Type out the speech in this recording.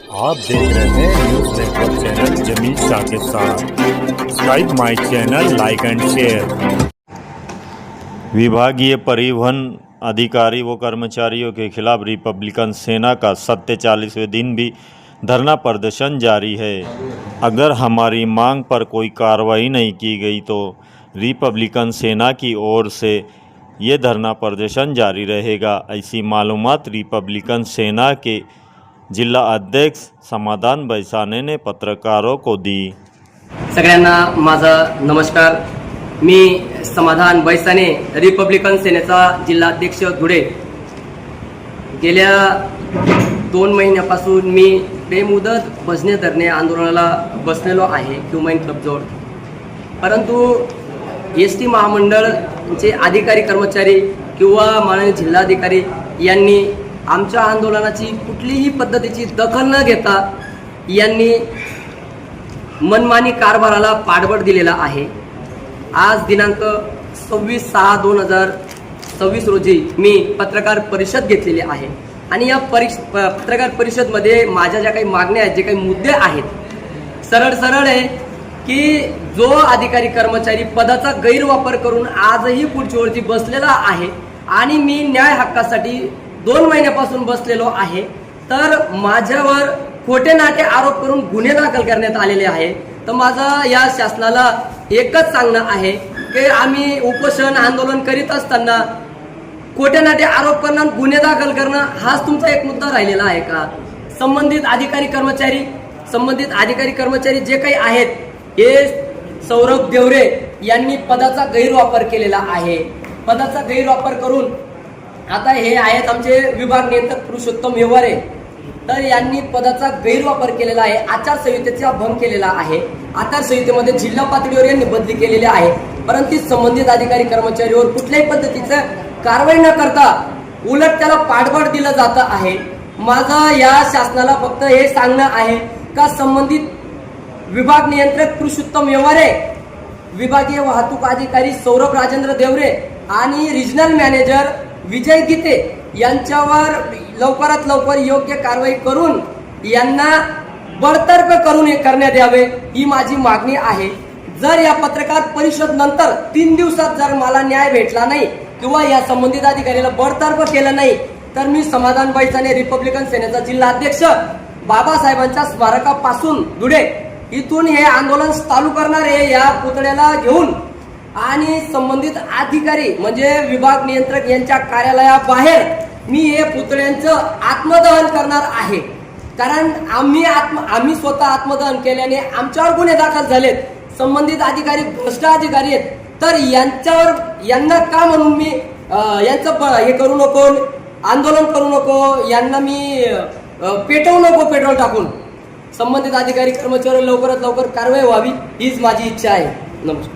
आप देख रहे हैं न्यूज नेटवर्क चैनल जमीन शाह के साथ। सब्सक्राइब माय चैनल, लाइक एंड शेयर। विभागीय परिवहन अधिकारी व कर्मचारियों के खिलाफ रिपब्लिकन सेना का 47वें दिन भी धरना प्रदर्शन जारी है। अगर हमारी मांग पर कोई कार्रवाई नहीं की गई तो रिपब्लिकन सेना की ओर से ये धरना प्रदर्शन जारी रहेगा। ऐसी मालूमात रिपब्लिकन सेना के जिल्हा अध्यक्ष समाधान बैसाने ने पत्रकारों को दी। सगळ्यांना माझा नमस्कार। मी समाधान बैसाने, रिपब्लिकन सेनेचा जिल्हा अध्यक्ष धुळे। गेल्या 2 महिन्यापासून मी बेमुदत बसने धरणे आंदोलनाला बसलेलो आहे ह्युमन क्लब जवळ। परंतु एसटी महामंडळचे अधिकारी कर्मचारी किंवा माननीय जिल्हाधिकारी यांनी आमच्या आंदोलनाची कुठलीही पद्धतीची दखल न घेता यांनी मनमानी कारभाराला पाठबळ दिलेला आहे। आज दिनांक 26/6/2026 रोजी मी पत्रकार परिषद घेतलेली आहे आणि या पत्रकार परिषदमध्ये माझ्या ज्या काही मागण्या आहेत, जे काही मुद्दे आहेत, सरळ आहे की जो अधिकारी कर्मचारी पदाचा गैरवापर करून आजही खुर्चीवरती बसलेला आहे आणि मी न्याय हक्कासाठी 2 महिन्यापासून बसलेलो आहे, तर माझ्यावर खोटे नाटे आरोप करून गुन्हे दाखल करण्यात आलेले आहे। तर माझं या शासनाला एकच सांगणं आहे की आम्ही उपोषण आंदोलन करीत असताना खोटे नाटे आरोप करणं, गुन्हे दाखल करणं हाच तुमचा एक मुद्दा राहिलेला आहे का? संबंधित अधिकारी कर्मचारी जे काही आहेत, हे सौरभ देवरे यांनी पदाचा गैरवापर केलेला आहे। पदाचा गैरवापर करून आता हे आहेत आमचे विभाग नियंत्रक पुरुषोत्तम व्यवहारे, तर यांनी पदाचा गैरवापर केलेला आहे, आचारसंहितेचा भंग केलेला आहे। आचारसंहितेमध्ये जिल्हा पातळीवर यांनी बदली केलेली आहे, परंतु संबंधित अधिकारी कर्मचारीवर कुठल्याही पद्धतीचं कारवाई न करता उलट त्याला पाठबळ दिलं जात आहे। माझं या शासनाला फक्त हे सांगणं आहे का संबंधित विभाग नियंत्रक पुरुषोत्तम व्यवहारे, विभागीय वाहतूक अधिकारी सौरभ राजेंद्र देवरे आणि रिजनल मॅनेजर विजय गीते यांच्यावर लवकरात लवकर योग्य कारवाई करून यांना बडतर्फ करण्यात यावे, ही माझी मागणी आहे। जर या पत्रकार परिषद नंतर 3 दिवसात जर मला न्याय भेटला नाही किंवा या संबंधित अधिकाऱ्याला बडतर्फ केलं नाही, तर मी समाधान बैसाने, रिपब्लिकन सेनेचा जिल्हा अध्यक्ष, बाबासाहेबांच्या स्मारकापासून धुळे इथून हे आंदोलन चालू करणार आहे, या पुतळ्याला घेऊन। आणि संबंधित अधिकारी म्हणजे विभाग नियंत्रक यांच्या कार्यालयाबाहेर मी हे पुतळ्यांचं आत्मदहन करणार आहे। कारण आम्ही स्वतः आत्मदहन केल्याने आमच्यावर गुन्हे दाखल झालेत। संबंधित अधिकारी भ्रष्ट अधिकारी आहेत, तर यांना का म्हणून मी यांचं हे करू नको, आंदोलन करू नको, यांना मी पेटवू नको पेट्रोल टाकून। संबंधित अधिकारी कर्मचारी लवकरात लवकर कारवाई व्हावी, हीच माझी इच्छा आहे। नमस्कार।